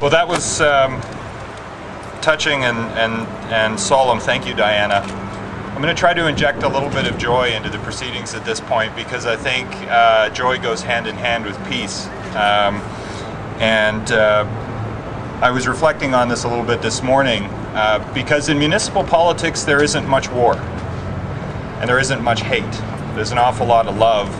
Well, that was touching and solemn. Thank you, Diana. I'm going to try to inject a little bit of joy into the proceedings at this point, because I think joy goes hand in hand with peace. I was reflecting on this a little bit this morning, because in municipal politics there isn't much war and there isn't much hate. There's an awful lot of love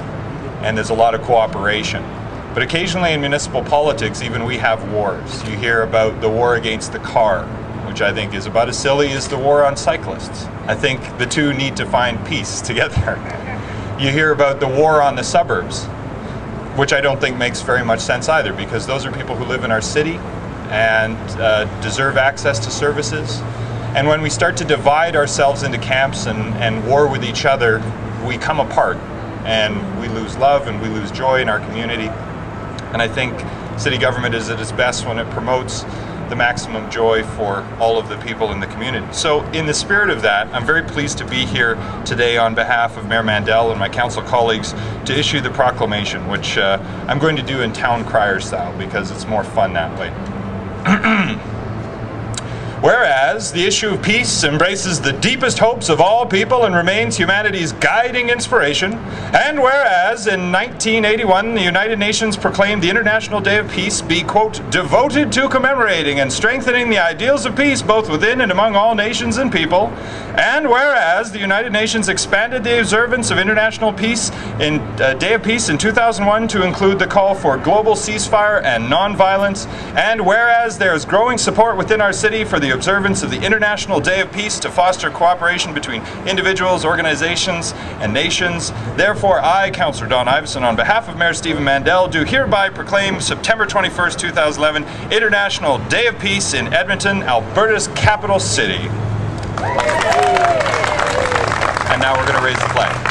and there's a lot of cooperation. But occasionally in municipal politics, even we have wars. You hear about the war against the car, which I think is about as silly as the war on cyclists. I think the two need to find peace together. You hear about the war on the suburbs, which I don't think makes very much sense either, because those are people who live in our city and deserve access to services. And when we start to divide ourselves into camps and war with each other, we come apart and we lose love and we lose joy in our community. And I think city government is at its best when it promotes the maximum joy for all of the people in the community. So in the spirit of that, I'm very pleased to be here today on behalf of Mayor Mandel and my council colleagues to issue the proclamation, which I'm going to do in town crier style because it's more fun that way. Whereas the issue of peace embraces the deepest hopes of all people and remains humanity's guiding inspiration, and whereas in 1981 the United Nations proclaimed the International Day of Peace be, quote, devoted to commemorating and strengthening the ideals of peace both within and among all nations and people, and whereas the United Nations expanded the observance of International Peace in Day of Peace in 2001 to include the call for global ceasefire and non-violence, and whereas there is growing support within our city for the observance of the International Day of Peace to foster cooperation between individuals, organizations, and nations. Therefore, I, Councilor Don Iveson, on behalf of Mayor Stephen Mandel, do hereby proclaim September 21st, 2011, International Day of Peace in Edmonton, Alberta's capital city. And now we're going to raise the flag.